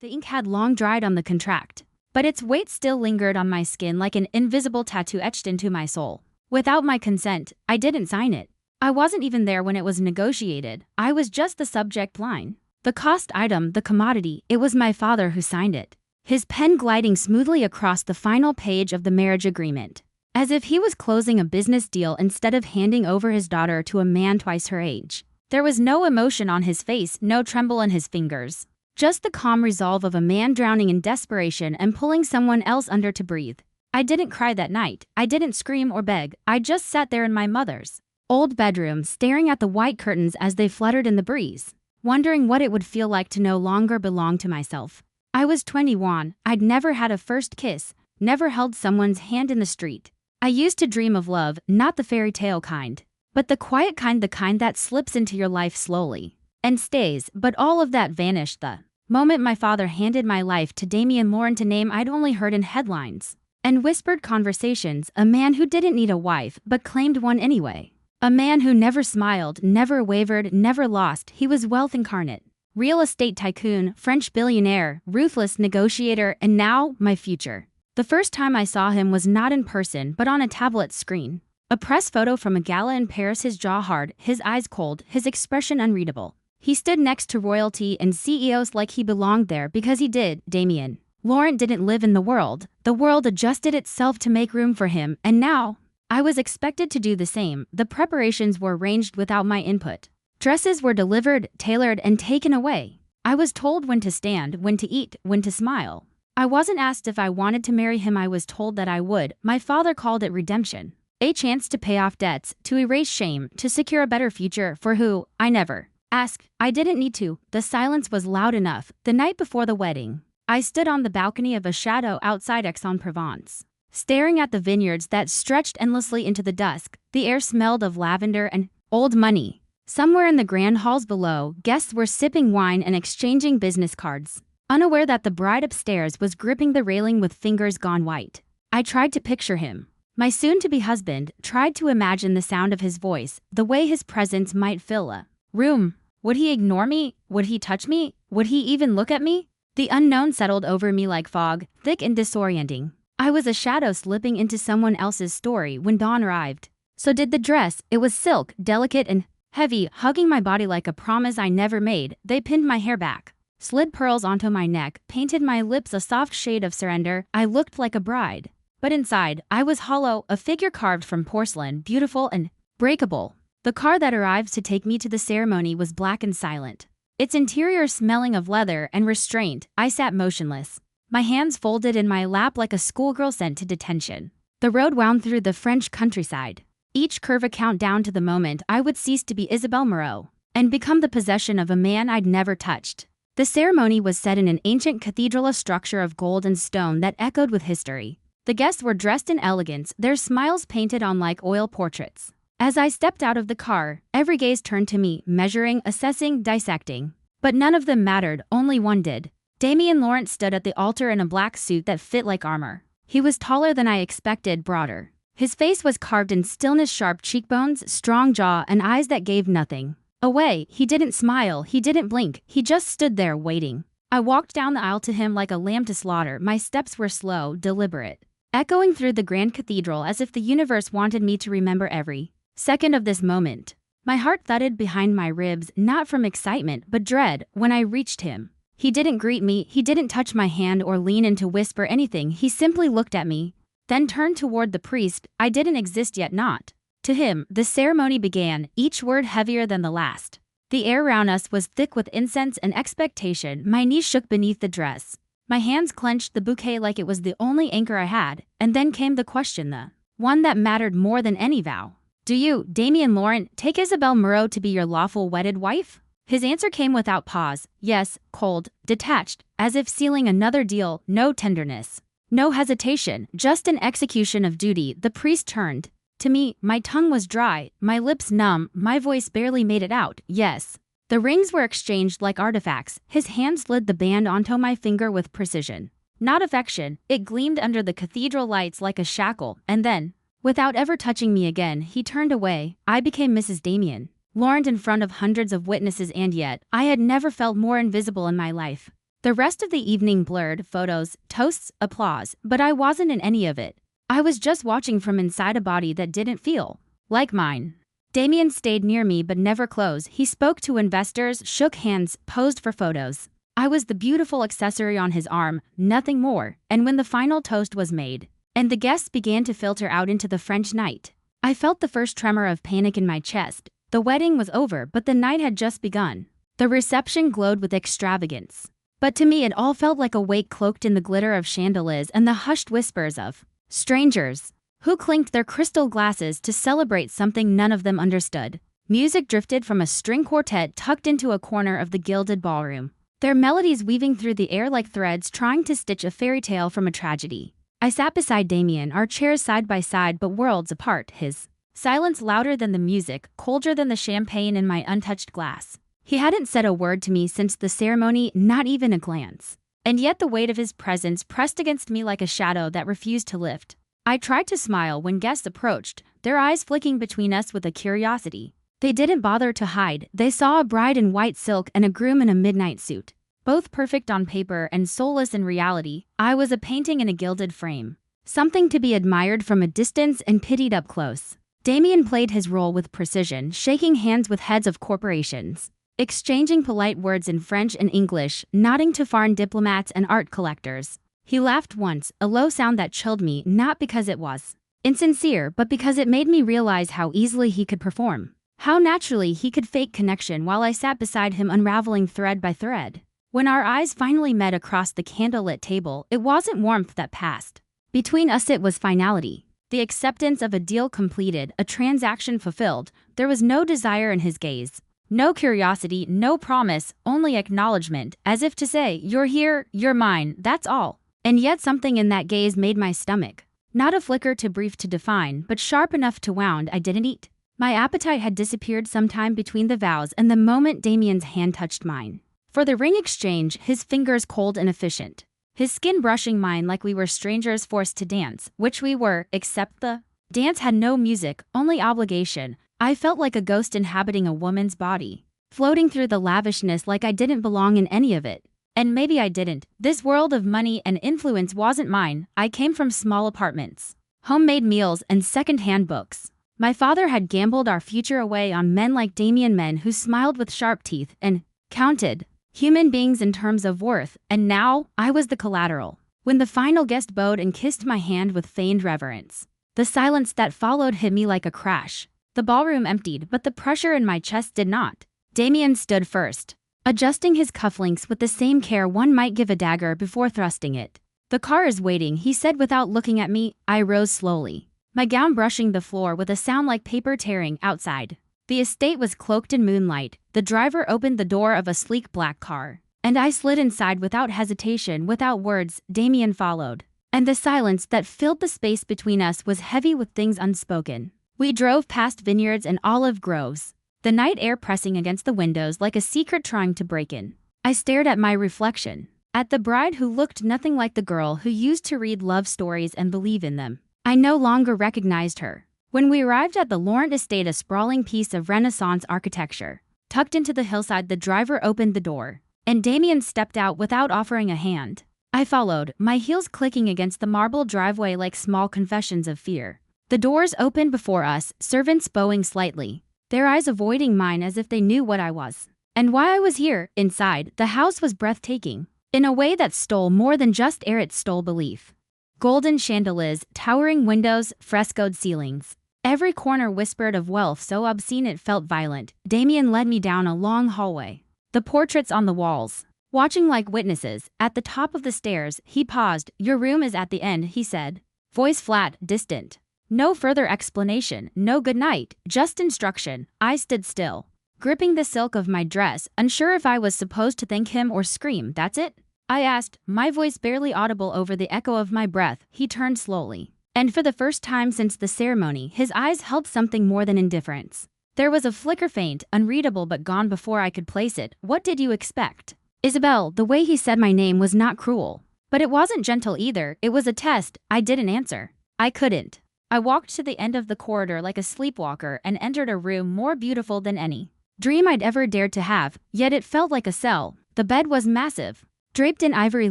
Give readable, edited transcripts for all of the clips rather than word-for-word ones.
The ink had long dried on the contract, but its weight still lingered on my skin like an invisible tattoo etched into my soul. Without my consent, I didn't sign it. I wasn't even there when it was negotiated. I was just the subject line. The cost item, the commodity, it was my father who signed it. His pen gliding smoothly across the final page of the marriage agreement, as if he was closing a business deal instead of handing over his daughter to a man twice her age. There was no emotion on his face, no tremble in his fingers. Just the calm resolve of a man drowning in desperation and pulling someone else under to breathe. I didn't cry that night. I didn't scream or beg. I just sat there in my mother's old bedroom, staring at the white curtains as they fluttered in the breeze, wondering what it would feel like to no longer belong to myself. I was 21. I'd never had a first kiss, never held someone's hand in the street. I used to dream of love, not the fairy tale kind, but the quiet kind, the kind that slips into your life slowly and stays. But all of that vanished the moment my father handed my life to Damien Laurent, a name I'd only heard in headlines and whispered conversations, a man who didn't need a wife but claimed one anyway. A man who never smiled, never wavered, never lost. He was wealth incarnate. Real estate tycoon, French billionaire, ruthless negotiator, and now, my future. The first time I saw him was not in person but on a tablet screen. A press photo from a gala in Paris, his jaw hard, his eyes cold, his expression unreadable. He stood next to royalty and CEOs like he belonged there because he did. Damien Laurent didn't live in the world. The world adjusted itself to make room for him, and now I was expected to do the same. The preparations were arranged without my input. Dresses were delivered, tailored, and taken away. I was told when to stand, when to eat, when to smile. I wasn't asked if I wanted to marry him. I was told that I would. My father called it redemption. A chance to pay off debts, to erase shame, to secure a better future for who I never asked. I didn't need to. The silence was loud enough. The night before the wedding, I stood on the balcony of a chateau outside Aix-en-Provence, staring at the vineyards that stretched endlessly into the dusk. The air smelled of lavender and old money. Somewhere in the grand halls below, guests were sipping wine and exchanging business cards, unaware that the bride upstairs was gripping the railing with fingers gone white. I tried to picture him, my soon-to-be husband, tried to imagine the sound of his voice, the way his presence might fill a room. Would he ignore me? Would he touch me? Would he even look at me? The unknown settled over me like fog, thick and disorienting. I was a shadow slipping into someone else's story when dawn arrived. So did the dress. It was silk, delicate and heavy, hugging my body like a promise I never made. They pinned my hair back, slid pearls onto my neck, painted my lips a soft shade of surrender. I looked like a bride. But inside, I was hollow, a figure carved from porcelain, beautiful and breakable. The car that arrived to take me to the ceremony was black and silent, its interior smelling of leather and restraint. I sat motionless, my hands folded in my lap like a schoolgirl sent to detention. The road wound through the French countryside, each curve a countdown to the moment I would cease to be Isabelle Moreau and become the possession of a man I'd never touched. The ceremony was set in an ancient cathedral, a structure of gold and stone that echoed with history. The guests were dressed in elegance, their smiles painted on like oil portraits. As I stepped out of the car, every gaze turned to me, measuring, assessing, dissecting. But none of them mattered, only one did. Damien Laurent stood at the altar in a black suit that fit like armor. He was taller than I expected, broader. His face was carved in stillness, sharp cheekbones, strong jaw, and eyes that gave nothing away. He didn't smile, he didn't blink, he just stood there waiting. I walked down the aisle to him like a lamb to slaughter. My steps were slow, deliberate, echoing through the grand cathedral as if the universe wanted me to remember every second of this moment. My heart thudded behind my ribs, not from excitement but dread. When I reached him, he didn't greet me, he didn't touch my hand or lean in to whisper anything. He simply looked at me, then turned toward the priest. I didn't exist yet, not to him. The ceremony began, each word heavier than the last. The air around us was thick with incense and expectation. My knees shook beneath the dress. My hands clenched the bouquet like it was the only anchor I had. And then came the question, the one that mattered more than any vow. Do you, Damien Laurent, take Isabelle Moreau to be your lawful wedded wife? His answer came without pause. Yes, cold, detached, as if sealing another deal. No tenderness, no hesitation, just an execution of duty. The priest turned to me. My tongue was dry, my lips numb, my voice barely made it out. Yes. The rings were exchanged like artifacts. His hand slid the band onto my finger with precision, not affection. It gleamed under the cathedral lights like a shackle, and then, without ever touching me again, he turned away. I became Mrs. Damien Laurent in front of hundreds of witnesses, and yet I had never felt more invisible in my life. The rest of the evening blurred, photos, toasts, applause, but I wasn't in any of it. I was just watching from inside a body that didn't feel like mine. Damien stayed near me but never close. He spoke to investors, shook hands, posed for photos. I was the beautiful accessory on his arm, nothing more, and when the final toast was made, and the guests began to filter out into the French night, I felt the first tremor of panic in my chest. The wedding was over, but the night had just begun. The reception glowed with extravagance. But to me it all felt like a wake cloaked in the glitter of chandeliers and the hushed whispers of strangers who clinked their crystal glasses to celebrate something none of them understood. Music drifted from a string quartet tucked into a corner of the gilded ballroom, their melodies weaving through the air like threads trying to stitch a fairy tale from a tragedy. I sat beside Damien, our chairs side by side but worlds apart, his silence louder than the music, colder than the champagne in my untouched glass. He hadn't said a word to me since the ceremony, not even a glance. And yet the weight of his presence pressed against me like a shadow that refused to lift. I tried to smile when guests approached, their eyes flicking between us with a curiosity they didn't bother to hide. They saw a bride in white silk and a groom in a midnight suit, both perfect on paper and soulless in reality. I was a painting in a gilded frame, something to be admired from a distance and pitied up close. Damien played his role with precision, shaking hands with heads of corporations, exchanging polite words in French and English, nodding to foreign diplomats and art collectors. He laughed once, a low sound that chilled me, not because it was insincere, but because it made me realize how easily he could perform, how naturally he could fake connection while I sat beside him unraveling thread by thread. When our eyes finally met across the candlelit table, it wasn't warmth that passed between us, it was finality. The acceptance of a deal completed, a transaction fulfilled. There was no desire in his gaze, no curiosity, no promise, only acknowledgement, as if to say, you're here, you're mine, that's all. And yet something in that gaze made my stomach not a flicker too brief to define, but sharp enough to wound. I didn't eat. My appetite had disappeared sometime between the vows and the moment Damien's hand touched mine. For the ring exchange, his fingers cold and efficient, his skin brushing mine like we were strangers forced to dance, which we were, except the dance had no music, only obligation. I felt like a ghost inhabiting a woman's body, floating through the lavishness like I didn't belong in any of it. And maybe I didn't. This world of money and influence wasn't mine. I came from small apartments, homemade meals, and second-hand books. My father had gambled our future away on men like Damien, men who smiled with sharp teeth and counted human beings in terms of worth, and now I was the collateral. When the final guest bowed and kissed my hand with feigned reverence, the silence that followed hit me like a crash. The ballroom emptied, but the pressure in my chest did not. Damien stood first, adjusting his cufflinks with the same care one might give a dagger before thrusting it. "The car is waiting," he said without looking at me. I rose slowly, my gown brushing the floor with a sound like paper tearing outside. The estate was cloaked in moonlight. The driver opened the door of a sleek black car, and I slid inside without hesitation, without words. Damien followed, and the silence that filled the space between us was heavy with things unspoken. We drove past vineyards and olive groves, the night air pressing against the windows like a secret trying to break in. I stared at my reflection, at the bride who looked nothing like the girl who used to read love stories and believe in them. I no longer recognized her. When we arrived at the Laurent estate, a sprawling piece of Renaissance architecture, tucked into the hillside, the driver opened the door, and Damien stepped out without offering a hand. I followed, my heels clicking against the marble driveway like small confessions of fear. The doors opened before us, servants bowing slightly, their eyes avoiding mine as if they knew what I was and why I was here. Inside, the house was breathtaking, in a way that stole more than just air, it stole belief. Golden chandeliers, towering windows, frescoed ceilings. Every corner whispered of wealth so obscene it felt violent. Damien led me down a long hallway, the portraits on the walls, watching like witnesses. At the top of the stairs, he paused. "Your room is at the end," he said, voice flat, distant. No further explanation, no goodnight, just instruction. I stood still, gripping the silk of my dress, unsure if I was supposed to thank him or scream. "That's it?" I asked, my voice barely audible over the echo of my breath. He turned slowly, and for the first time since the ceremony, his eyes held something more than indifference. There was a flicker, faint, unreadable, but gone before I could place it. "What did you expect?" "Isabel." The way he said my name was not cruel, but it wasn't gentle either. It was a test. I didn't answer. I couldn't. I walked to the end of the corridor like a sleepwalker and entered a room more beautiful than any dream I'd ever dared to have, yet it felt like a cell. The bed was massive, Draped in ivory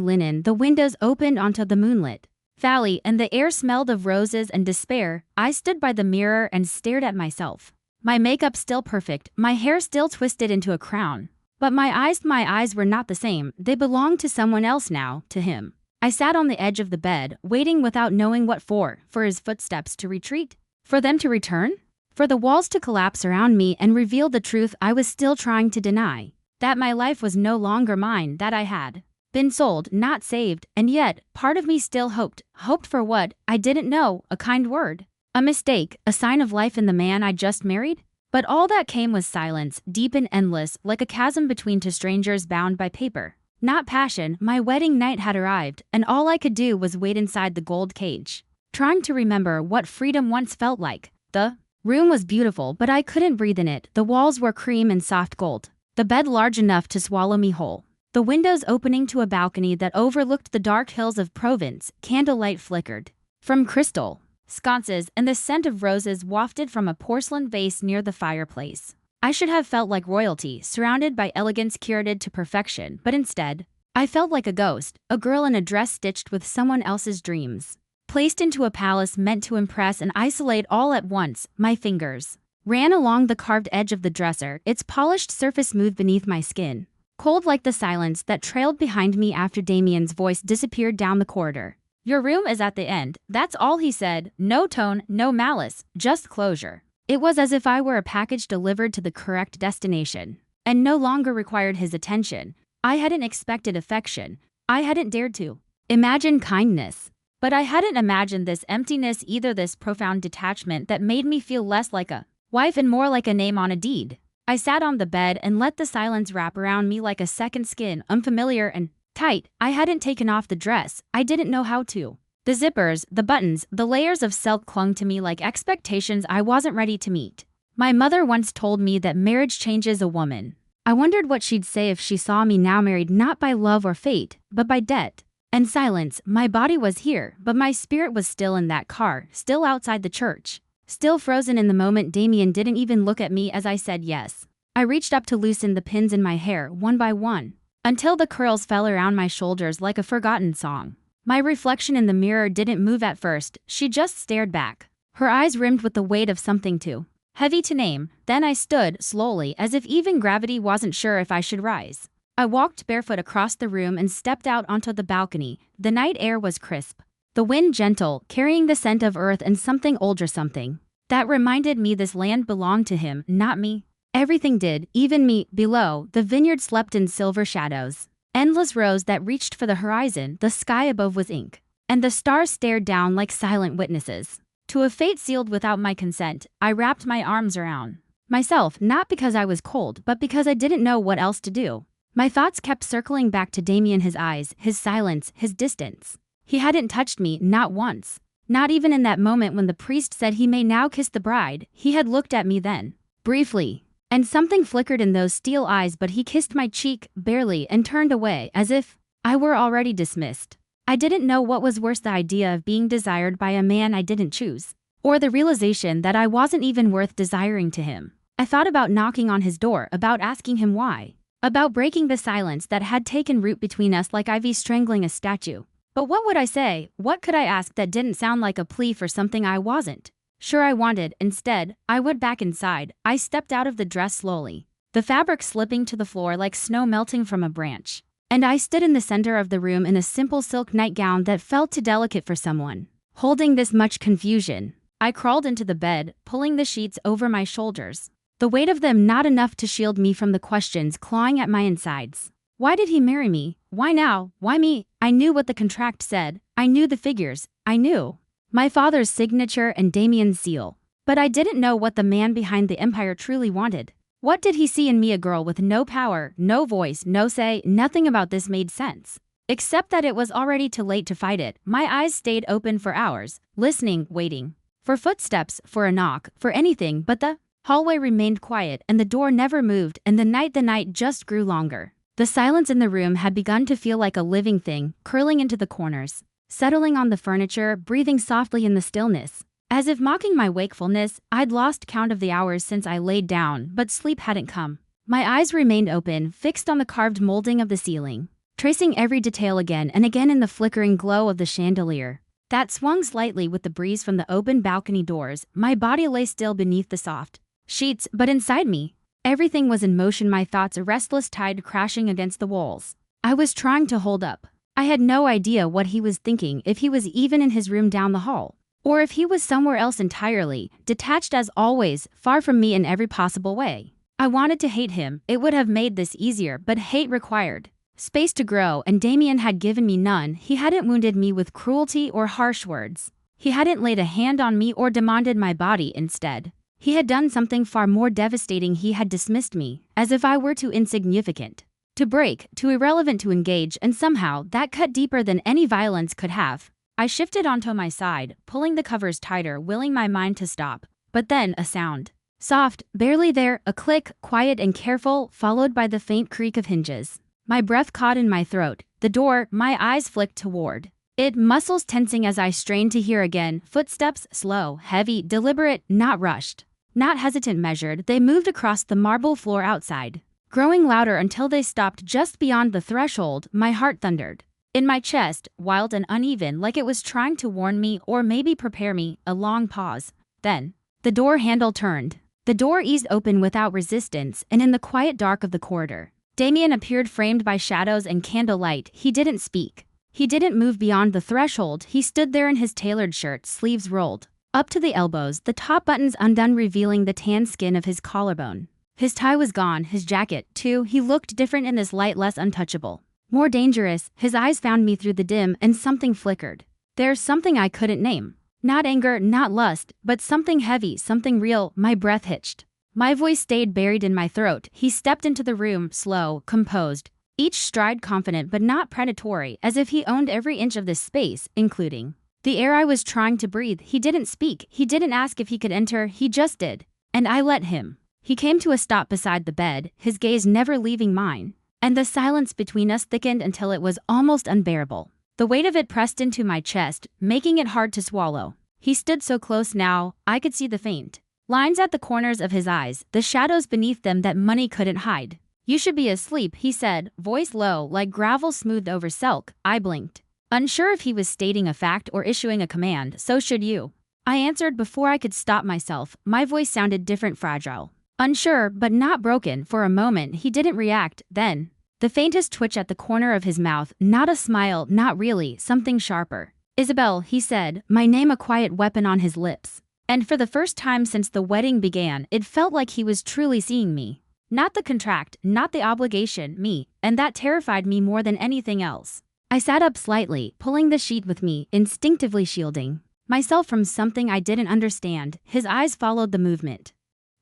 linen, the windows opened onto the moonlit valley, and the air smelled of roses and despair. I stood by the mirror and stared at myself. My makeup still perfect, my hair still twisted into a crown. But my eyes were not the same. They belonged to someone else now, to him. I sat on the edge of the bed, waiting without knowing what for his footsteps to retreat? For them to return? For the walls to collapse around me and reveal the truth I was still trying to deny. That my life was no longer mine, that I had been sold, not saved, and yet, part of me still hoped. Hoped for what? I didn't know. A kind word. A mistake, a sign of life in the man I just married? But all that came was silence, deep and endless, like a chasm between two strangers bound by paper. Not passion. My wedding night had arrived, and all I could do was wait inside the gold cage, trying to remember what freedom once felt like. The room was beautiful, but I couldn't breathe in it. The walls were cream and soft gold. The bed large enough to swallow me whole. The windows opening to a balcony that overlooked the dark hills of Provence. Candlelight flickered from crystal sconces, and the scent of roses wafted from a porcelain vase near the fireplace. I should have felt like royalty, surrounded by elegance curated to perfection, but instead, I felt like a ghost, a girl in a dress stitched with someone else's dreams. Placed into a palace meant to impress and isolate all at once. My fingers ran along the carved edge of the dresser, its polished surface smooth beneath my skin, cold like the silence that trailed behind me after Damien's voice disappeared down the corridor. Your room is at the end. That's all he said. No tone, no malice, just closure. It was as if I were a package delivered to the correct destination, and no longer required his attention. I hadn't expected affection. I hadn't dared to imagine kindness. But I hadn't imagined this emptiness either, this profound detachment that made me feel less like a wife and more like a name on a deed. I sat on the bed and let the silence wrap around me like a second skin, unfamiliar and tight. I hadn't taken off the dress. I didn't know how to. The zippers, the buttons, the layers of silk clung to me like expectations I wasn't ready to meet. My mother once told me that marriage changes a woman. I wondered what she'd say if she saw me now married not by love or fate, but by debt. And silence. My body was here, but my spirit was still in that car, still outside the church. Still frozen in the moment. Damien didn't even look at me as I said yes. I reached up to loosen the pins in my hair, one by one, until the curls fell around my shoulders like a forgotten song. My reflection in the mirror didn't move at first. She just stared back, her eyes rimmed with the weight of something too heavy to name. Then I stood, slowly, as if even gravity wasn't sure if I should rise. I walked barefoot across the room and stepped out onto the balcony. The night air was crisp, the wind gentle, carrying the scent of earth and something older, something that reminded me this land belonged to him, not me. Everything did, even me. Below, the vineyard slept in silver shadows. Endless rows that reached for the horizon. The sky above was ink, and the stars stared down like silent witnesses to a fate sealed without my consent. I wrapped my arms around myself, not because I was cold, but because I didn't know what else to do. My thoughts kept circling back to Damien, his eyes, his silence, his distance. He hadn't touched me, not once. Not even in that moment when the priest said he may now kiss the bride. He had looked at me then, briefly, and something flickered in those steel eyes, but he kissed my cheek, barely, and turned away, as if I were already dismissed. I didn't know what was worse, the idea of being desired by a man I didn't choose, or the realization that I wasn't even worth desiring to him. I thought about knocking on his door, about asking him why, about breaking the silence that had taken root between us like ivy strangling a statue. But what would I say? What could I ask that didn't sound like a plea for something I wasn't sure I wanted? Instead, I went back inside. I stepped out of the dress slowly, the fabric slipping to the floor like snow melting from a branch. And I stood in the center of the room in a simple silk nightgown that felt too delicate for someone holding this much confusion. I crawled into the bed, pulling the sheets over my shoulders, the weight of them not enough to shield me from the questions clawing at my insides. Why did he marry me? Why now? Why me? I knew what the contract said. I knew the figures. I knew my father's signature and Damien's seal. But I didn't know what the man behind the empire truly wanted. What did he see in me, a girl with no power, no voice, no say? Nothing about this made sense, except that it was already too late to fight it. My eyes stayed open for hours, listening, waiting, for footsteps, for a knock, for anything, but the hallway remained quiet and the door never moved, and the night just grew longer. The silence in the room had begun to feel like a living thing, curling into the corners, settling on the furniture, breathing softly in the stillness. As if mocking my wakefulness, I'd lost count of the hours since I laid down, but sleep hadn't come. My eyes remained open, fixed on the carved molding of the ceiling, tracing every detail again and again in the flickering glow of the chandelier that swung slightly with the breeze from the open balcony doors. My body lay still beneath the soft sheets, but inside me, everything was in motion, my thoughts a restless tide crashing against the walls. I was trying to hold up. I had no idea what he was thinking, if he was even in his room down the hall, or if he was somewhere else entirely, detached as always, far from me in every possible way. I wanted to hate him. It would have made this easier, but hate required space to grow, and Damien had given me none. He hadn't wounded me with cruelty or harsh words. He hadn't laid a hand on me or demanded my body. Instead, he had done something far more devastating. He had dismissed me, as if I were too insignificant to break, too irrelevant to engage, and somehow that cut deeper than any violence could have. I shifted onto my side, pulling the covers tighter, willing my mind to stop. But then a sound. Soft, barely there, a click, quiet and careful, followed by the faint creak of hinges. My breath caught in my throat. The door, my eyes flicked toward it, muscles tensing as I strained to hear again. Footsteps, slow, heavy, deliberate, not rushed, not hesitant, measured. They moved across the marble floor outside, growing louder until they stopped just beyond the threshold. My heart thundered in my chest, wild and uneven, like it was trying to warn me or maybe prepare me. A long pause. Then, the door handle turned. The door eased open without resistance, and in the quiet dark of the corridor, Damien appeared, framed by shadows and candlelight. He didn't speak. He didn't move beyond the threshold. He stood there in his tailored shirt, sleeves rolled up to the elbows, the top buttons undone, revealing the tan skin of his collarbone. His tie was gone, his jacket, too. He looked different in this light, less untouchable, more dangerous. His eyes found me through the dim, and something flickered. There's something I couldn't name. Not anger, not lust, but something heavy, something real. My breath hitched. My voice stayed buried in my throat. He stepped into the room, slow, composed, each stride confident but not predatory, as if he owned every inch of this space, including the air I was trying to breathe. He didn't speak. He didn't ask if he could enter. He just did. And I let him. He came to a stop beside the bed, his gaze never leaving mine, and the silence between us thickened until it was almost unbearable. The weight of it pressed into my chest, making it hard to swallow. He stood so close now, I could see the faint lines at the corners of his eyes, the shadows beneath them that money couldn't hide. You should be asleep, he said, voice low, like gravel smoothed over silk. I blinked, unsure if he was stating a fact or issuing a command. So should you, I answered before I could stop myself. My voice sounded different, fragile, unsure, but not broken. For a moment, he didn't react. Then, the faintest twitch at the corner of his mouth, not a smile, not really, something sharper. Isabel, he said, my name, a quiet weapon on his lips. And for the first time since the wedding began, it felt like he was truly seeing me. Not the contract, not the obligation, me, and that terrified me more than anything else. I sat up slightly, pulling the sheet with me, instinctively shielding myself from something I didn't understand. His eyes followed the movement.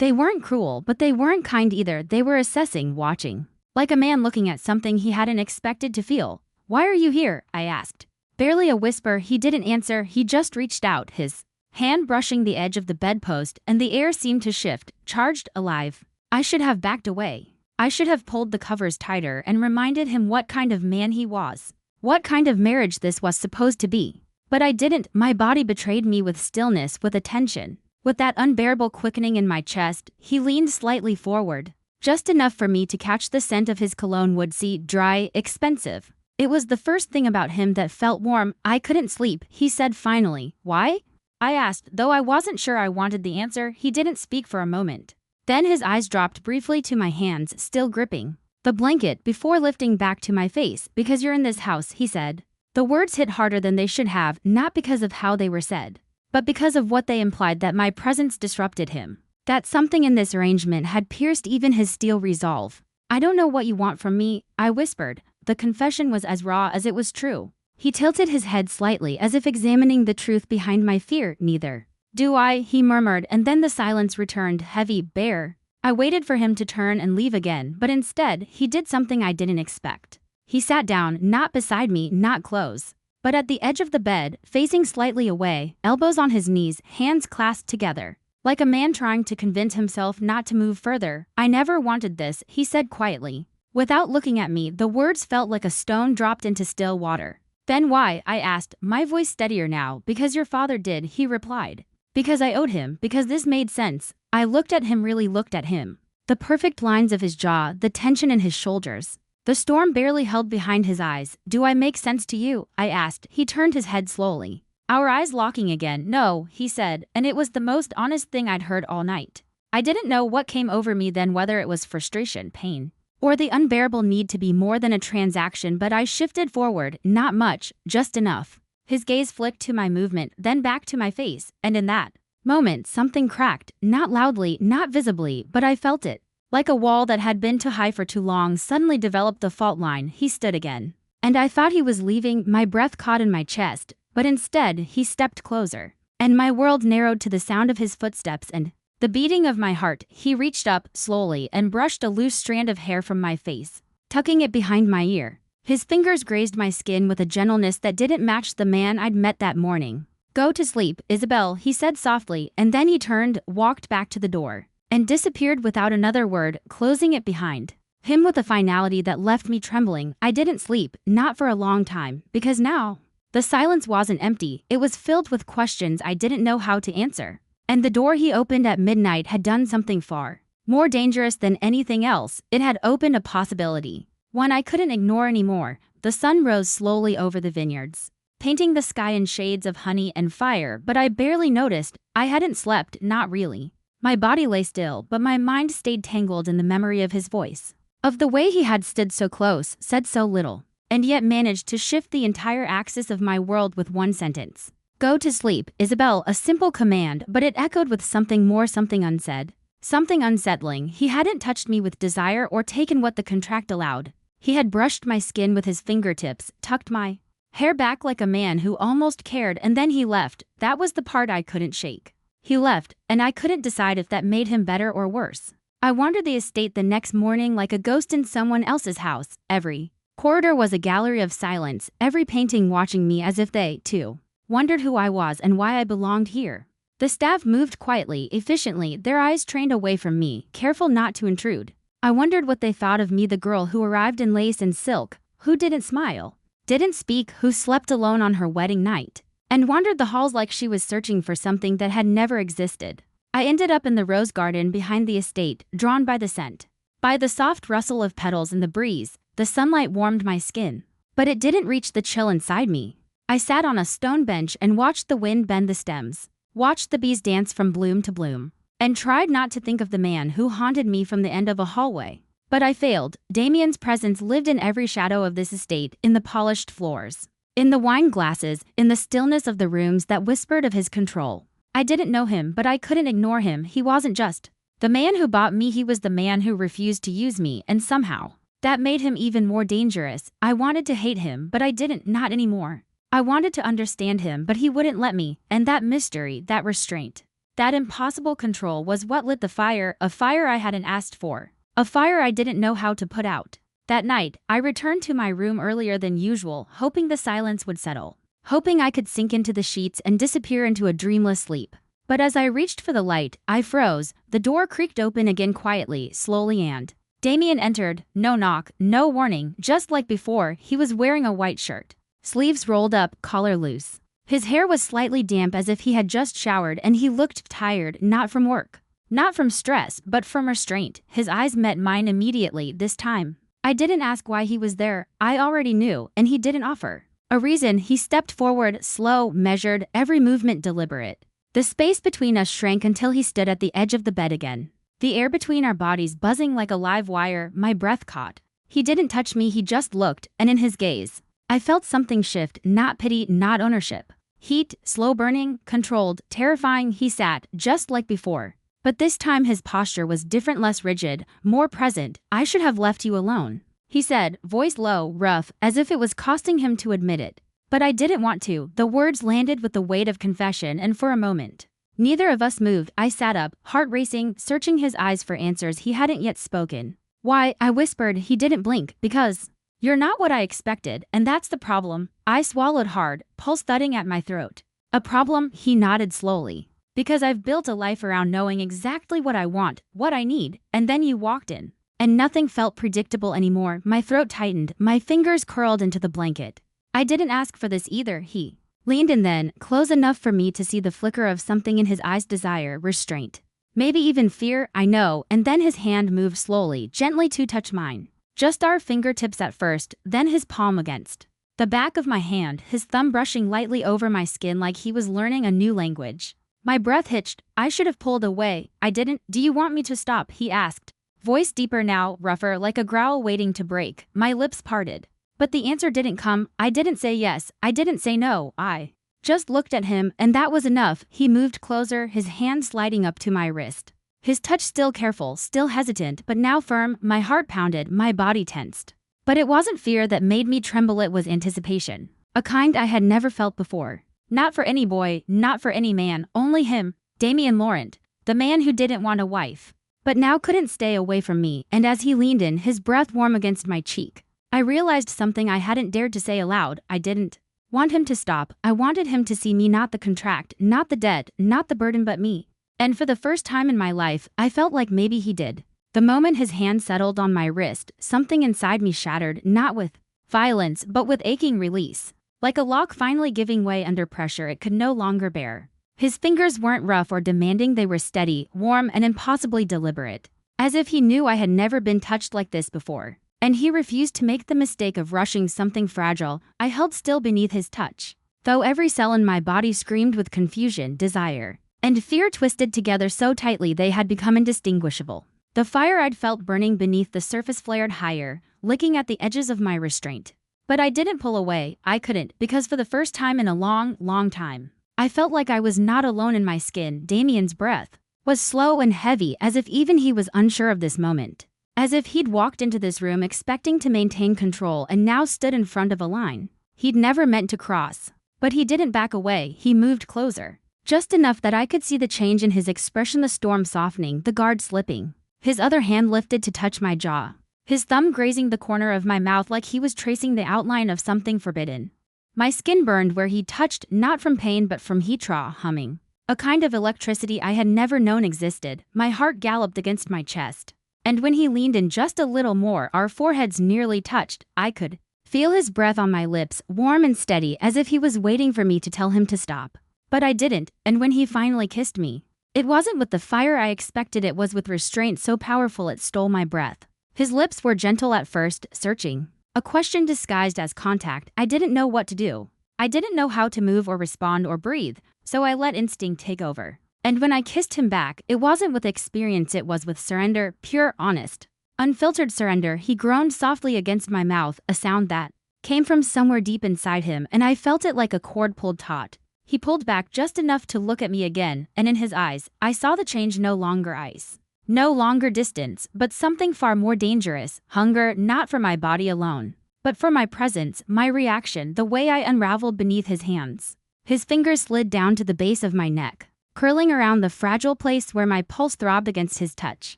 They weren't cruel, but they weren't kind either. They were assessing, watching, like a man looking at something he hadn't expected to feel. Why are you here? I asked. Barely a whisper. He didn't answer. He just reached out, his hand brushing the edge of the bedpost, and the air seemed to shift, charged, alive. I should have backed away. I should have pulled the covers tighter and reminded him what kind of man he was, what kind of marriage this was supposed to be. But I didn't. My body betrayed me with stillness, with attention, with that unbearable quickening in my chest. He leaned slightly forward, just enough for me to catch the scent of his cologne, woodsy, dry, expensive. It was the first thing about him that felt warm. I couldn't sleep, he said finally. Why? I asked, though I wasn't sure I wanted the answer. He didn't speak for a moment. Then his eyes dropped briefly to my hands, still gripping the blanket, before lifting back to my face. Because you're in this house, he said. The words hit harder than they should have, not because of how they were said, but because of what they implied, that my presence disrupted him. That something in this arrangement had pierced even his steel resolve. I don't know what you want from me, I whispered. The confession was as raw as it was true. He tilted his head slightly, as if examining the truth behind my fear. Neither do I, he murmured, and then the silence returned, heavy, bare. I waited for him to turn and leave again, but instead, he did something I didn't expect. He sat down, not beside me, not close, but at the edge of the bed, facing slightly away, elbows on his knees, hands clasped together, like a man trying to convince himself not to move further. I never wanted this, he said quietly. Without looking at me, the words felt like a stone dropped into still water. Then why? I asked, my voice steadier now. Because your father did, he replied. Because I owed him, because this made sense. I looked at him, really looked at him. The perfect lines of his jaw, the tension in his shoulders, The storm barely held behind his eyes. Do I make sense to you? I asked. He turned his head slowly. Our eyes locking again. No, he said, and it was the most honest thing I'd heard all night. I didn't know what came over me then, whether it was frustration, pain, or the unbearable need to be more than a transaction, but I shifted forward, not much, just enough. His gaze flicked to my movement, then back to my face, and in that moment something cracked, not loudly, not visibly, but I felt it. Like a wall that had been too high for too long suddenly developed the fault line. He stood again. And I thought he was leaving, my breath caught in my chest, but instead he stepped closer. And my world narrowed to the sound of his footsteps and the beating of my heart. He reached up, slowly, and brushed a loose strand of hair from my face, tucking it behind my ear. His fingers grazed my skin with a gentleness that didn't match the man I'd met that morning. Go to sleep, Isabel, he said softly, and then he turned, walked back to the door, and disappeared without another word, closing it behind him with a finality that left me trembling. I didn't sleep, not for a long time, because now the silence wasn't empty, it was filled with questions I didn't know how to answer. And the door he opened at midnight had done something far more dangerous than anything else. It had opened a possibility, one I couldn't ignore anymore. The sun rose slowly over the vineyards, painting the sky in shades of honey and fire, but I barely noticed. I hadn't slept, not really. My body lay still, but my mind stayed tangled in the memory of his voice, of the way he had stood so close, said so little, and yet managed to shift the entire axis of my world with one sentence. Go to sleep, Isabel, a simple command, but it echoed with something more, something unsaid, something unsettling. He hadn't touched me with desire or taken what the contract allowed. He had brushed my skin with his fingertips, tucked my hair back like a man who almost cared, and then he left. That was the part I couldn't shake. He left, and I couldn't decide if that made him better or worse. I wandered the estate the next morning like a ghost in someone else's house. Every corridor was a gallery of silence, every painting watching me as if they, too, wondered who I was and why I belonged here. The staff moved quietly, efficiently, their eyes trained away from me, careful not to intrude. I wondered what they thought of me, the girl who arrived in lace and silk, who didn't smile, didn't speak, who slept alone on her wedding night, and wandered the halls like she was searching for something that had never existed. I ended up in the rose garden behind the estate, drawn by the scent, by the soft rustle of petals in the breeze. The sunlight warmed my skin, but it didn't reach the chill inside me. I sat on a stone bench and watched the wind bend the stems, watched the bees dance from bloom to bloom, and tried not to think of the man who haunted me from the end of a hallway. But I failed. Damien's presence lived in every shadow of this estate, in the polished floors, in the wine glasses, in the stillness of the rooms that whispered of his control. I didn't know him, but I couldn't ignore him. He wasn't just the man who bought me, he was the man who refused to use me, and somehow that made him even more dangerous. I wanted to hate him, but I didn't, not anymore. I wanted to understand him, but he wouldn't let me, and that mystery, that restraint, that impossible control was what lit the fire, a fire I hadn't asked for, a fire I didn't know how to put out. That night, I returned to my room earlier than usual, hoping the silence would settle, hoping I could sink into the sheets and disappear into a dreamless sleep. But as I reached for the light, I froze. The door creaked open again quietly, slowly, and Damien entered. No knock, no warning, just like before. He was wearing a white shirt, sleeves rolled up, collar loose. His hair was slightly damp as if he had just showered, and he looked tired, not from work, not from stress, but from restraint. His eyes met mine immediately this time. I didn't ask why he was there. I already knew, and he didn't offer a reason. He stepped forward, slow, measured, every movement deliberate. The space between us shrank until he stood at the edge of the bed again, the air between our bodies buzzing like a live wire. My breath caught. He didn't touch me, he just looked, and in his gaze, I felt something shift, not pity, not ownership. Heat, slow burning, controlled, terrifying. He sat, just like before. But this time his posture was different, less rigid, more present. I should have left you alone, he said, voice low, rough, as if it was costing him to admit it. But I didn't want to. The words landed with the weight of confession, and for a moment, neither of us moved. I sat up, heart racing, searching his eyes for answers he hadn't yet spoken. Why, I whispered. He didn't blink. Because you're not what I expected, and that's the problem. I swallowed hard, pulse thudding at my throat. A problem? He nodded slowly. Because I've built a life around knowing exactly what I want, what I need, and then you walked in, and nothing felt predictable anymore. My throat tightened, my fingers curled into the blanket. I didn't ask for this either. He leaned in then, close enough for me to see the flicker of something in his eyes, desire, restraint, maybe even fear, I know, and then his hand moved slowly, gently to touch mine. Just our fingertips at first, then his palm against the back of my hand, his thumb brushing lightly over my skin like he was learning a new language. My breath hitched. I should have pulled away. I didn't. Do you want me to stop? He asked. Voice deeper now, rougher, like a growl waiting to break. My lips parted. But the answer didn't come. I didn't say yes. I didn't say no. I just looked at him, and that was enough. He moved closer, his hand sliding up to my wrist. His touch still careful, still hesitant, but now firm. My heart pounded, my body tensed. But it wasn't fear that made me tremble, it was anticipation. A kind I had never felt before. Not for any boy, not for any man, only him, Damien Laurent, the man who didn't want a wife, but now couldn't stay away from me, and as he leaned in, his breath warm against my cheek, I realized something I hadn't dared to say aloud. I didn't want him to stop. I wanted him to see me, not the contract, not the debt, not the burden, but me. And for the first time in my life, I felt like maybe he did. The moment his hand settled on my wrist, something inside me shattered, not with violence, but with aching release. Like a lock finally giving way under pressure it could no longer bear. His fingers weren't rough or demanding, they were steady, warm, and impossibly deliberate. As if he knew I had never been touched like this before. And he refused to make the mistake of rushing something fragile. I held still beneath his touch, though every cell in my body screamed with confusion, desire, and fear twisted together so tightly they had become indistinguishable. The fire I'd felt burning beneath the surface flared higher, licking at the edges of my restraint. But I didn't pull away. I couldn't, because for the first time in a long, long time, I felt like I was not alone in my skin. Damien's breath was slow and heavy, as if even he was unsure of this moment. As if he'd walked into this room expecting to maintain control and now stood in front of a line he'd never meant to cross. But he didn't back away, he moved closer. Just enough that I could see the change in his expression, the storm softening, the guard slipping. His other hand lifted to touch my jaw, his thumb grazing the corner of my mouth like he was tracing the outline of something forbidden. My skin burned where he touched, not from pain but from heat, humming. A kind of electricity I had never known existed. My heart galloped against my chest. And when he leaned in just a little more, our foreheads nearly touched. I could feel his breath on my lips, warm and steady, as if he was waiting for me to tell him to stop. But I didn't, and when he finally kissed me, it wasn't with the fire I expected, it was with restraint so powerful it stole my breath. His lips were gentle at first, searching. A question disguised as contact. I didn't know what to do. I didn't know how to move or respond or breathe, so I let instinct take over. And when I kissed him back, it wasn't with experience, it was with surrender, pure, honest, unfiltered surrender. He groaned softly against my mouth, a sound that came from somewhere deep inside him, and I felt it like a cord pulled taut. He pulled back just enough to look at me again, and in his eyes, I saw the change. No longer ice, no longer distance, but something far more dangerous. Hunger, not for my body alone, but for my presence, my reaction, the way I unraveled beneath his hands. His fingers slid down to the base of my neck, curling around the fragile place where my pulse throbbed against his touch.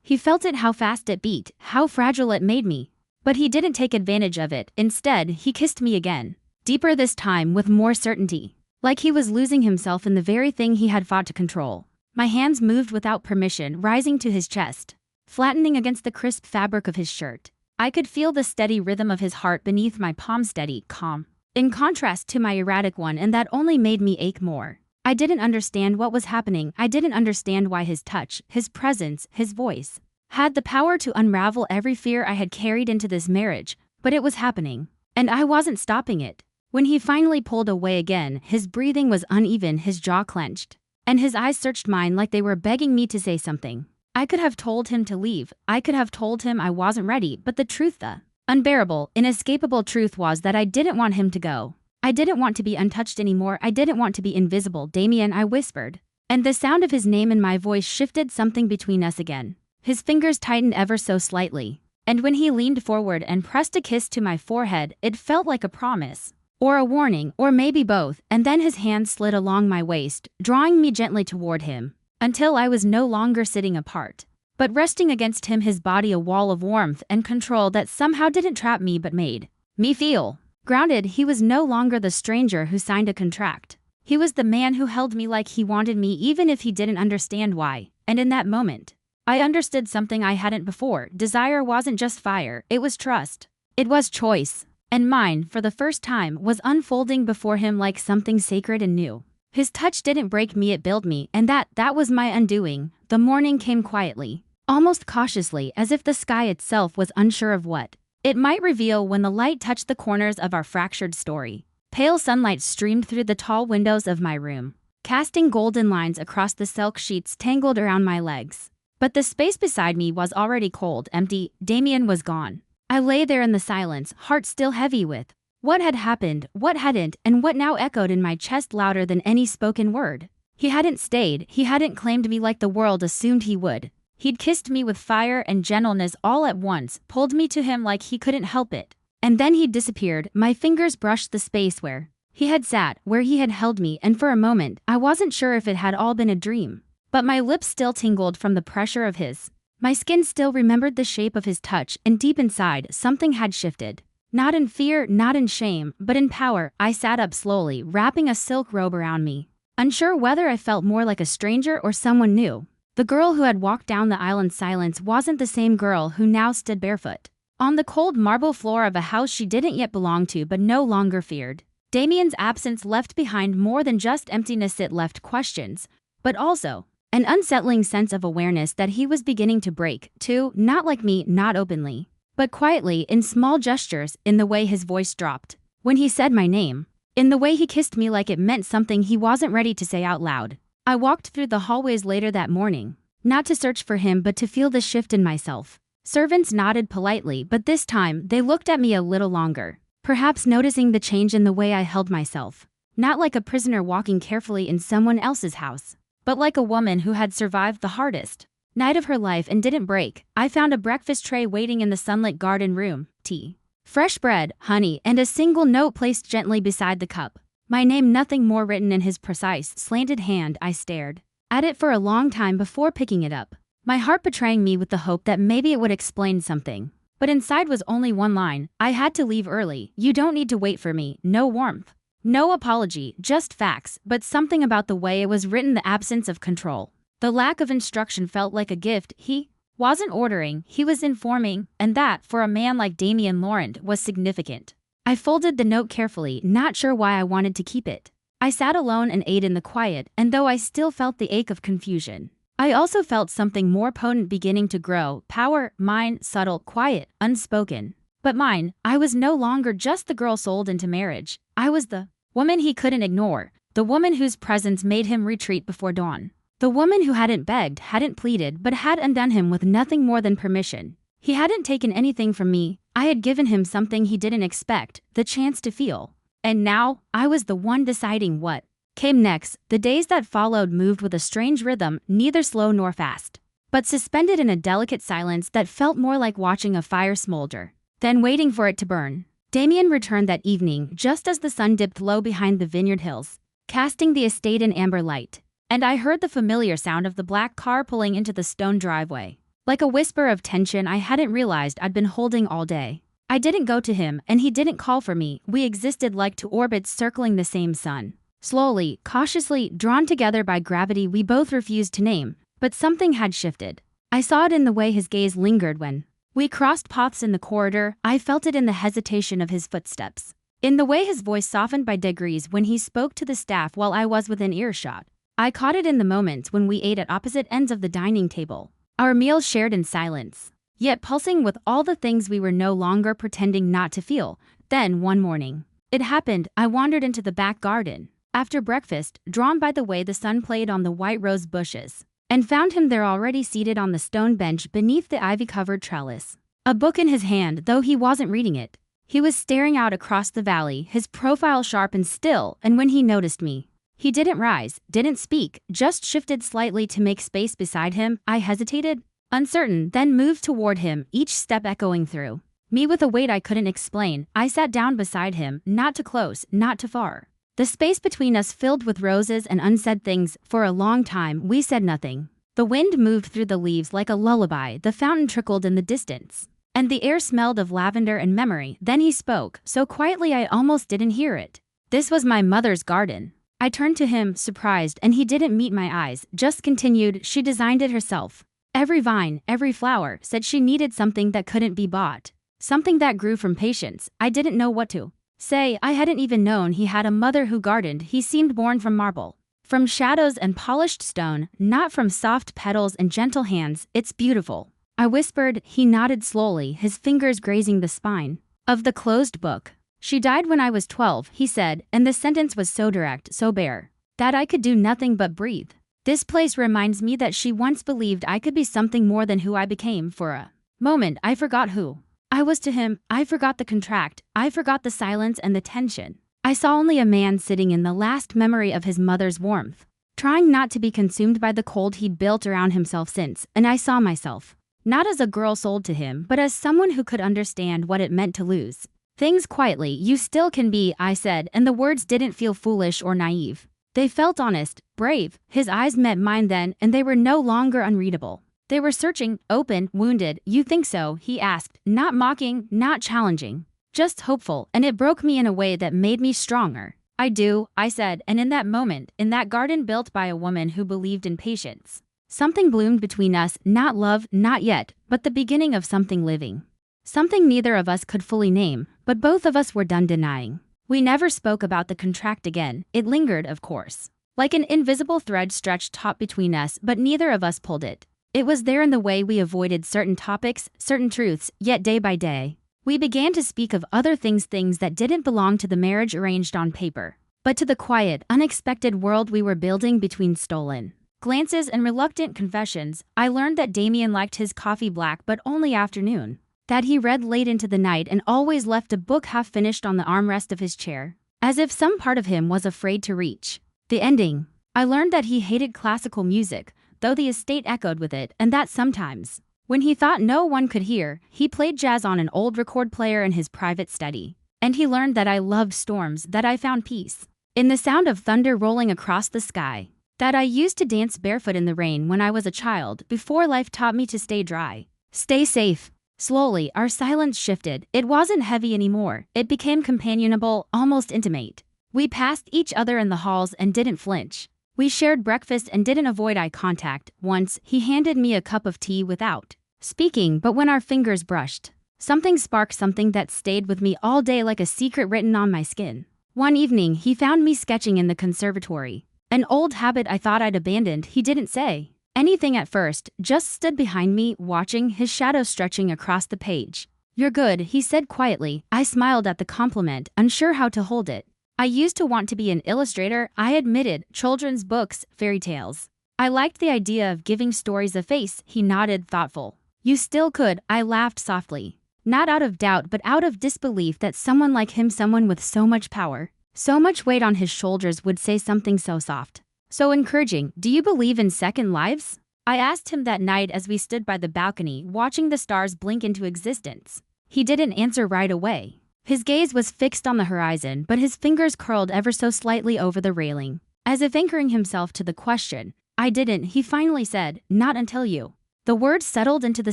He felt it, how fast it beat, how fragile it made me. But he didn't take advantage of it. Instead, he kissed me again, deeper this time, with more certainty. Like he was losing himself in the very thing he had fought to control. My hands moved without permission, rising to his chest, flattening against the crisp fabric of his shirt. I could feel the steady rhythm of his heart beneath my palm, steady, calm, in contrast to my erratic one, and that only made me ache more. I didn't understand what was happening. I didn't understand why his touch, his presence, his voice had the power to unravel every fear I had carried into this marriage, but it was happening, and I wasn't stopping it. When he finally pulled away again, his breathing was uneven, his jaw clenched, and his eyes searched mine like they were begging me to say something. I could have told him to leave. I could have told him I wasn't ready, but the truth, the unbearable, inescapable truth was that I didn't want him to go. I didn't want to be untouched anymore. I didn't want to be invisible. Damien, I whispered, and the sound of his name in my voice shifted something between us again. His fingers tightened ever so slightly, and when he leaned forward and pressed a kiss to my forehead, it felt like a promise. Or a warning, or maybe both, and then his hand slid along my waist, drawing me gently toward him, until I was no longer sitting apart, but resting against him, his body a wall of warmth and control that somehow didn't trap me but made me feel grounded. He was no longer the stranger who signed a contract. He was the man who held me like he wanted me, even if he didn't understand why. And in that moment, I understood something I hadn't before. Desire wasn't just fire, it was trust. It was choice. And mine, for the first time, was unfolding before him like something sacred and new. His touch didn't break me, it built me, and that was my undoing. The morning came quietly, almost cautiously, as if the sky itself was unsure of what It might reveal when the light touched the corners of our fractured story. Pale sunlight streamed through the tall windows of my room, casting golden lines across the silk sheets tangled around my legs. But the space beside me was already cold, empty. Damien was gone. I lay there in the silence, heart still heavy with what had happened, what hadn't, and what now echoed in my chest louder than any spoken word. He hadn't stayed, he hadn't claimed me like the world assumed he would. He'd kissed me with fire and gentleness all at once, pulled me to him like he couldn't help it. And then he'd disappeared. My fingers brushed the space where he had sat, where he had held me, and for a moment, I wasn't sure if it had all been a dream. But my lips still tingled from the pressure of his. My skin still remembered the shape of his touch, and deep inside, something had shifted. Not in fear, not in shame, but in power. I sat up slowly, wrapping a silk robe around me, unsure whether I felt more like a stranger or someone new. The girl who had walked down the aisle in silence wasn't the same girl who now stood barefoot on the cold marble floor of a house she didn't yet belong to but no longer feared. Damien's absence left behind more than just emptiness. It left questions, but also an unsettling sense of awareness that he was beginning to break, too, not like me, not openly, but quietly, in small gestures, in the way his voice dropped when he said my name, in the way he kissed me like it meant something he wasn't ready to say out loud. I walked through the hallways later that morning, not to search for him but to feel the shift in myself. Servants nodded politely, but this time, they looked at me a little longer, perhaps noticing the change in the way I held myself. Not like a prisoner walking carefully in someone else's house, but like a woman who had survived the hardest night of her life and didn't break. I found a breakfast tray waiting in the sunlit garden room, tea, fresh bread, honey, and a single note placed gently beside the cup. My name, nothing more, written in his precise, slanted hand. I stared at it for a long time before picking it up, my heart betraying me with the hope that maybe it would explain something. But inside was only one line: I had to leave early. You don't need to wait for me. No warmth, no apology, just facts. But something about the way it was written, the absence of control, the lack of instruction, felt like a gift. He wasn't ordering, he was informing, and that, for a man like Damien Laurent, was significant. I folded the note carefully, not sure why I wanted to keep it. I sat alone and ate in the quiet, and though I still felt the ache of confusion, I also felt something more potent beginning to grow. Power, mine, subtle, quiet, unspoken. But mine. I was no longer just the girl sold into marriage. I was the woman he couldn't ignore, the woman whose presence made him retreat before dawn. The woman who hadn't begged, hadn't pleaded, but had undone him with nothing more than permission. He hadn't taken anything from me. I had given him something he didn't expect, the chance to feel. And now, I was the one deciding what came next. The days that followed moved with a strange rhythm, neither slow nor fast, but suspended in a delicate silence that felt more like watching a fire smolder than waiting for it to burn. Damien returned that evening, just as the sun dipped low behind the vineyard hills, casting the estate in amber light. And I heard the familiar sound of the black car pulling into the stone driveway, like a whisper of tension I hadn't realized I'd been holding all day. I didn't go to him, and he didn't call for me. We existed like two orbits circling the same sun. Slowly, cautiously, drawn together by gravity we both refused to name. But something had shifted. I saw it in the way his gaze lingered when we crossed paths in the corridor. I felt it in the hesitation of his footsteps, in the way his voice softened by degrees when he spoke to the staff while I was within earshot. I caught it in the moments when we ate at opposite ends of the dining table, our meals shared in silence, yet pulsing with all the things we were no longer pretending not to feel. Then, one morning, it happened. I wandered into the back garden after breakfast, drawn by the way the sun played on the white rose bushes, and found him there already seated on the stone bench beneath the ivy-covered trellis, a book in his hand, though he wasn't reading it. He was staring out across the valley, his profile sharp and still, and when he noticed me, he didn't rise, didn't speak, just shifted slightly to make space beside him. I hesitated, uncertain, then moved toward him, each step echoing through me with a weight I couldn't explain. I sat down beside him, not too close, not too far. The space between us filled with roses and unsaid things. For a long time, we said nothing. The wind moved through the leaves like a lullaby, the fountain trickled in the distance, and the air smelled of lavender and memory. Then he spoke, so quietly I almost didn't hear it. This was my mother's garden. I turned to him, surprised, and he didn't meet my eyes, just continued. She designed it herself. Every vine, every flower, said she needed something that couldn't be bought. Something that grew from patience. I didn't know what to say. I hadn't even known he had a mother who gardened. He seemed born from marble, from shadows and polished stone, not from soft petals and gentle hands. It's beautiful, I whispered. He nodded slowly, his fingers grazing the spine of the closed book. She died when I was 12, he said, and the sentence was so direct, so bare, that I could do nothing but breathe. This place reminds me that she once believed I could be something more than who I became. For a moment, I forgot who I was to him. I forgot the contract. I forgot the silence and the tension. I saw only a man sitting in the last memory of his mother's warmth, trying not to be consumed by the cold he'd built around himself since, and I saw myself, not as a girl sold to him, but as someone who could understand what it meant to lose things quietly. You still can be, I said, and the words didn't feel foolish or naive. They felt honest, brave. His eyes met mine then, and they were no longer unreadable. They were searching, open, wounded. You think so? He asked, not mocking, not challenging, just hopeful, and it broke me in a way that made me stronger. I do, I said, and in that moment, in that garden built by a woman who believed in patience, something bloomed between us, not love, not yet, but the beginning of something living. Something neither of us could fully name, but both of us were done denying. We never spoke about the contract again. It lingered, of course, like an invisible thread stretched taut between us, but neither of us pulled it. It was there in the way we avoided certain topics, certain truths, yet day by day, we began to speak of other things that didn't belong to the marriage arranged on paper, but to the quiet, unexpected world we were building between stolen glances and reluctant confessions. I learned that Damien liked his coffee black but only afternoon, that he read late into the night and always left a book half finished on the armrest of his chair, as if some part of him was afraid to reach the ending. I learned that he hated classical music, though the estate echoed with it, and that sometimes, when he thought no one could hear, he played jazz on an old record player in his private study. And he learned that I loved storms, that I found peace in the sound of thunder rolling across the sky, that I used to dance barefoot in the rain when I was a child before life taught me to stay dry, stay safe. Slowly, our silence shifted. It wasn't heavy anymore. It became companionable, almost intimate. We passed each other in the halls and didn't flinch. We shared breakfast and didn't avoid eye contact. Once, he handed me a cup of tea without speaking, but when our fingers brushed, something sparked, something that stayed with me all day like a secret written on my skin. One evening, he found me sketching in the conservatory, an old habit I thought I'd abandoned. He didn't say anything at first, just stood behind me, watching, his shadow stretching across the page. You're good, he said quietly. I smiled at the compliment, unsure how to hold it. I used to want to be an illustrator, I admitted, children's books, fairy tales. I liked the idea of giving stories a face. He nodded, thoughtful. You still could, I laughed softly. Not out of doubt, but out of disbelief that someone like him, someone with so much power, so much weight on his shoulders, would say something so soft, so encouraging. Do you believe in second lives? I asked him that night as we stood by the balcony, watching the stars blink into existence. He didn't answer right away. His gaze was fixed on the horizon, but his fingers curled ever so slightly over the railing, as if anchoring himself to the question. I didn't, he finally said, not until you. The words settled into the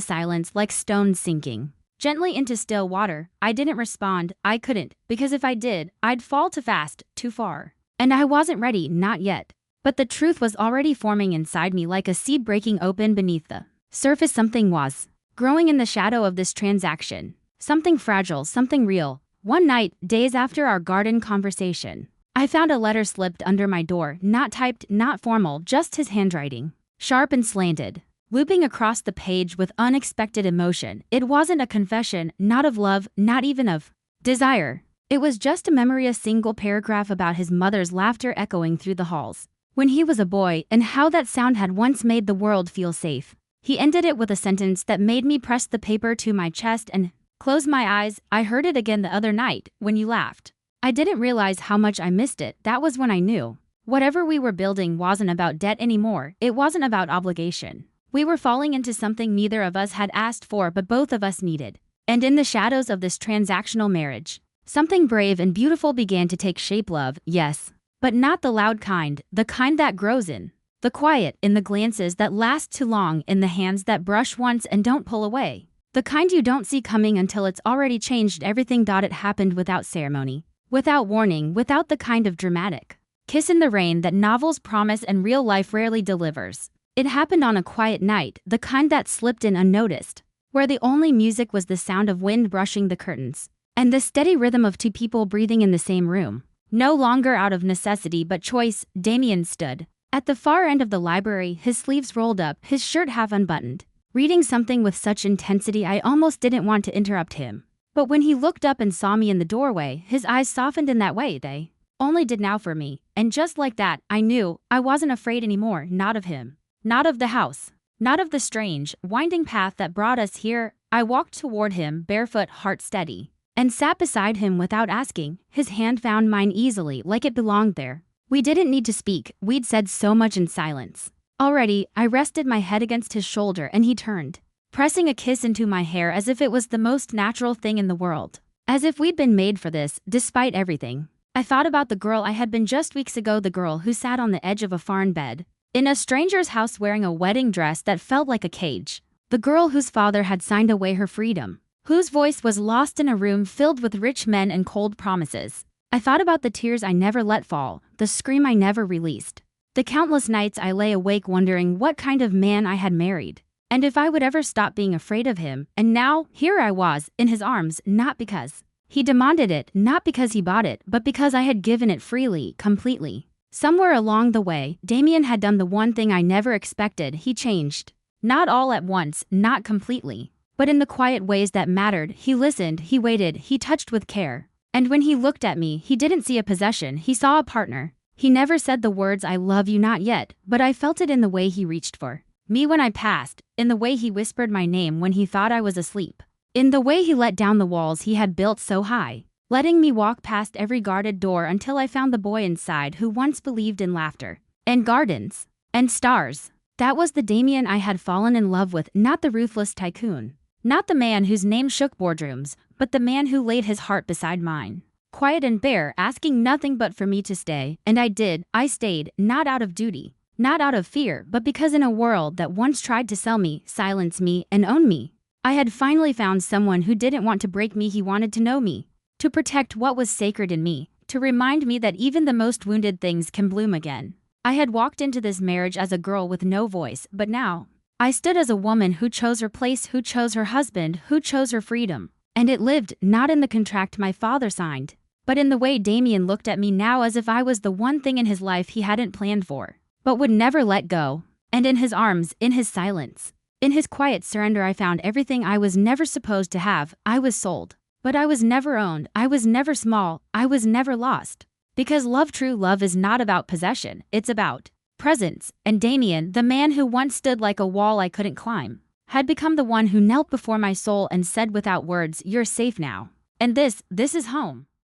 silence like stones sinking gently into still water. I didn't respond. I couldn't, because if I did, I'd fall too fast, too far. And I wasn't ready, not yet. But the truth was already forming inside me like a seed breaking open beneath the surface. Something was growing in the shadow of this transaction. Something fragile, something real. One night, days after our garden conversation, I found a letter slipped under my door, not typed, not formal, just his handwriting, sharp and slanted, looping across the page with unexpected emotion. It wasn't a confession, not of love, not even of desire. It was just a memory, a single paragraph about his mother's laughter echoing through the halls when he was a boy, and how that sound had once made the world feel safe. He ended it with a sentence that made me press the paper to my chest and close my eyes. I heard it again the other night, when you laughed. I didn't realize how much I missed it. That was when I knew whatever we were building wasn't about debt anymore. It wasn't about obligation. We were falling into something neither of us had asked for, but both of us needed. And in the shadows of this transactional marriage, something brave and beautiful began to take shape. Love, yes, but not the loud kind, the kind that grows in the quiet, in the glances that last too long, in the hands that brush once and don't pull away. The kind you don't see coming until it's already changed everything. It happened without ceremony, without warning, without the kind of dramatic kiss in the rain that novels promise and real life rarely delivers. It happened on a quiet night, the kind that slipped in unnoticed, where the only music was the sound of wind brushing the curtains, and the steady rhythm of two people breathing in the same room. No longer out of necessity but choice, Damien stood at the far end of the library, his sleeves rolled up, his shirt half unbuttoned. reading something with such intensity I almost didn't want to interrupt him. But when he looked up and saw me in the doorway, his eyes softened in that way they only did now for me. And just like that, I knew I wasn't afraid anymore, not of him, not of the house, not of the strange, winding path that brought us here. I walked toward him, barefoot, heart steady, and sat beside him without asking. His hand found mine easily, like it belonged there. We didn't need to speak, we'd said so much in silence. Already, I rested my head against his shoulder and he turned, pressing a kiss into my hair as if it was the most natural thing in the world. As if we'd been made for this, despite everything. I thought about the girl I had been just weeks ago, the girl who sat on the edge of a foreign bed, in a stranger's house wearing a wedding dress that felt like a cage. The girl whose father had signed away her freedom, whose voice was lost in a room filled with rich men and cold promises. I thought about the tears I never let fall, the scream I never released, the countless nights I lay awake wondering what kind of man I had married, and if I would ever stop being afraid of him. And now, here I was, in his arms, not because he demanded it, not because he bought it, but because I had given it freely, completely. Somewhere along the way, Damien had done the one thing I never expected. He changed. Not all at once, not completely, but in the quiet ways that mattered. He listened, he waited, he touched with care. And when he looked at me, he didn't see a possession, he saw a partner. He never said the words "I love you," not yet, but I felt it in the way he reached for me when I passed, in the way he whispered my name when he thought I was asleep, in the way he let down the walls he had built so high, letting me walk past every guarded door until I found the boy inside who once believed in laughter, and gardens, and stars. That was the Damien I had fallen in love with, not the ruthless tycoon, not the man whose name shook boardrooms, but the man who laid his heart beside mine, quiet and bare, asking nothing but for me to stay. And I did. I stayed, not out of duty, not out of fear, but because in a world that once tried to sell me, silence me, and own me, I had finally found someone who didn't want to break me. He wanted to know me, to protect what was sacred in me, to remind me that even the most wounded things can bloom again. I had walked into this marriage as a girl with no voice, but now I stood as a woman who chose her place, who chose her husband, who chose her freedom. And it lived, not in the contract my father signed, but in the way Damien looked at me now, as if I was the one thing in his life he hadn't planned for, but would never let go. And in his arms, in his silence, in his quiet surrender, I found everything I was never supposed to have. I was sold, but I was never owned. I was never small. I was never lost. Because love, true love, is not about possession, it's about presence. And Damien, the man who once stood like a wall I couldn't climb, had become the one who knelt before my soul and said without words, "You're safe now. And this is home."